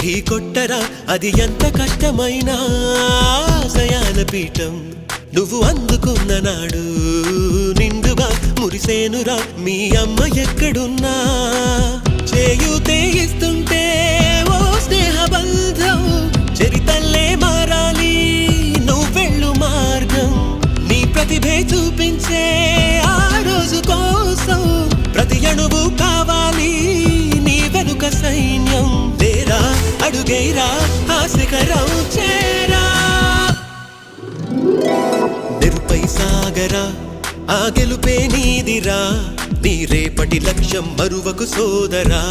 ఢీ కొట్టరా అది ఎంత కష్టమైనా ఆశయాల పీఠం నువ్వు అందుకున్న నాడు నిండుగా మురిసేనురా మీ అమ్మ ఎక్కడున్నా చేయూతే ఇస్తుంటే ఓ స్నేహ బంధం చరితల్లే మారాలి నువ్వెళ్ళు మార్గం నీ ప్రతిభే చూపించే ఆ రోజు కోసం ప్రతి అణువు కావాలి నీ వెనుక సైన్యం లేరా అడుగేరా ఆ శిఖరం చేరా నిరుపై సాగరా ఆ గెలుపే నీదిరా నీ రేపటి లక్ష్యం మరువకు సోదరా